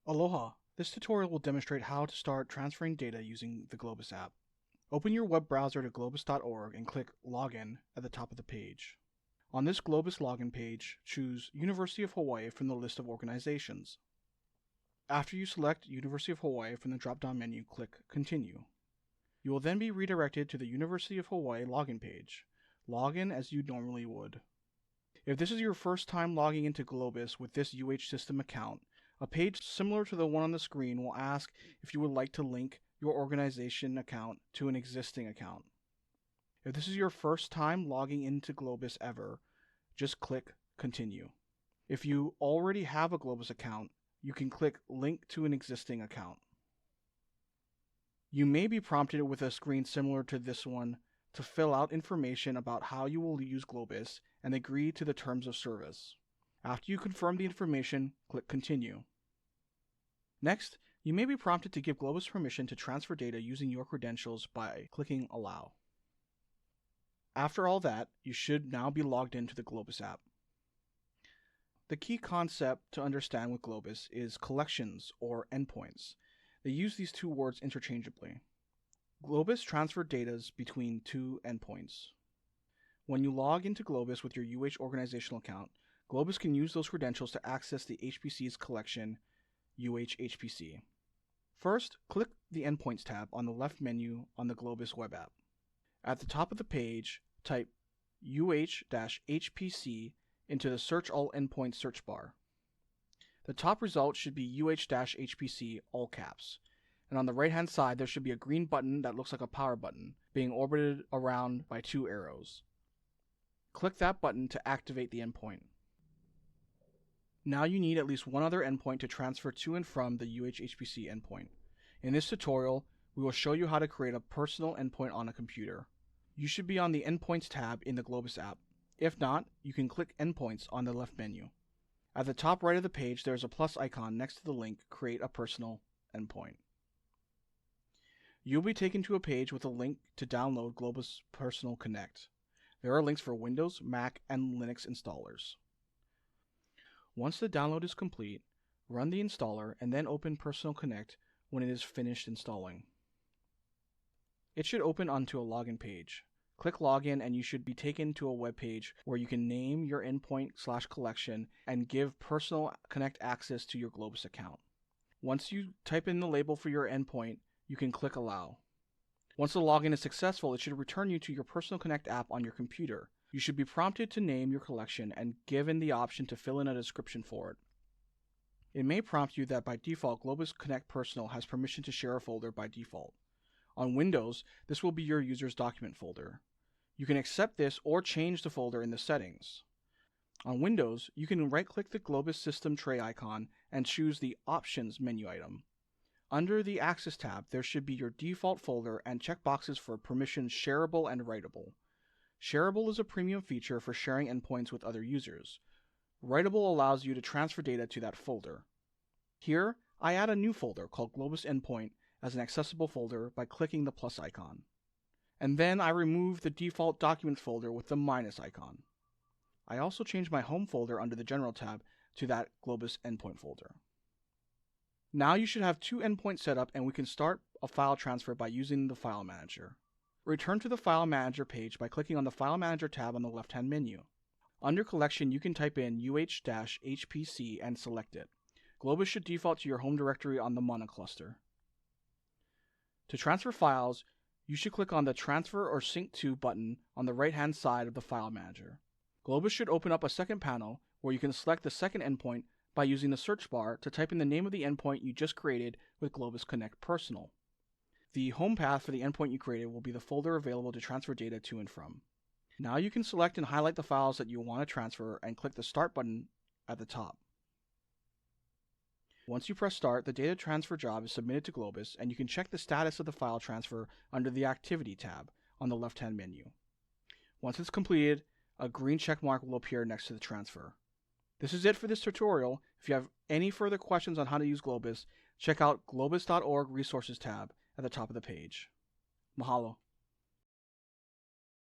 Aloha! This tutorial will demonstrate how to start transferring data using the Globus app. Open your web browser to globus.org and click Login at the top of the page. On this Globus login page, choose University of Hawaii from the list of organizations. After you select University of Hawaii from the drop-down menu, click Continue. You will then be redirected to the University of Hawaii login page. Log in as you normally would. If this is your first time logging into Globus with this UH system account, a page similar to the one on the screen will ask if you would like to link your organization account to an existing account. If this is your first time logging into Globus ever, just click Continue. If you already have a Globus account, you can click Link to an existing account. You may be prompted with a screen similar to this one to fill out information about how you will use Globus and agree to the terms of service. After you confirm the information, click Continue. Next, you may be prompted to give Globus permission to transfer data using your credentials by clicking Allow. After all that, you should now be logged into the Globus app. The key concept to understand with Globus is collections or endpoints. They use these two words interchangeably. Globus transfer data between two endpoints. When you log into Globus with your UH organizational account, Globus can use those credentials to access the HPC's collection, UH HPC. First, click the Endpoints tab on the left menu on the Globus web app. At the top of the page, type UH-HPC into the Search All Endpoints search bar. The top result should be UH-HPC all caps, and on the right-hand side there should be a green button that looks like a power button, being orbited around by two arrows. Click that button to activate the endpoint. Now you need at least one other endpoint to transfer to and from the UH HPC endpoint. In this tutorial, we will show you how to create a personal endpoint on a computer. You should be on the Endpoints tab in the Globus app. If not, you can click Endpoints on the left menu. At the top right of the page, there is a plus icon next to the link Create a Personal Endpoint. You'll be taken to a page with a link to download Globus Personal Connect. There are links for Windows, Mac, and Linux installers. Once the download is complete, run the installer and then open Personal Connect when it is finished installing. It should open onto a login page. Click Login and you should be taken to a web page where you can name your endpoint/collection and give Personal Connect access to your Globus account. Once you type in the label for your endpoint, you can click Allow. Once the login is successful, it should return you to your Personal Connect app on your computer. You should be prompted to name your collection and given the option to fill in a description for it. It may prompt you that by default, Globus Connect Personal has permission to share a folder by default. On Windows, this will be your user's document folder. You can accept this or change the folder in the settings. On Windows, you can right-click the Globus system tray icon and choose the Options menu item. Under the Access tab, there should be your default folder and checkboxes for permissions shareable and writable. Shareable is a premium feature for sharing endpoints with other users. Writable allows you to transfer data to that folder. Here, I add a new folder called Globus Endpoint as an accessible folder by clicking the plus icon. And then I remove the default Documents folder with the minus icon. I also change my Home folder under the General tab to that Globus Endpoint folder. Now you should have two endpoints set up and we can start a file transfer by using the File Manager. Return to the File Manager page by clicking on the File Manager tab on the left-hand menu. Under Collection, you can type in UH-HPC and select it. Globus should default to your home directory on the Mana cluster. To transfer files, you should click on the Transfer or Sync To button on the right-hand side of the File Manager. Globus should open up a second panel where you can select the second endpoint by using the search bar to type in the name of the endpoint you just created with Globus Connect Personal. The home path for the endpoint you created will be the folder available to transfer data to and from. Now you can select and highlight the files that you want to transfer and click the Start button at the top. Once you press Start, the data transfer job is submitted to Globus and you can check the status of the file transfer under the Activity tab on the left-hand menu. Once it's completed, a green check mark will appear next to the transfer. This is it for this tutorial. If you have any further questions on how to use Globus, check out globus.org Resources tab at the top of the page. Mahalo.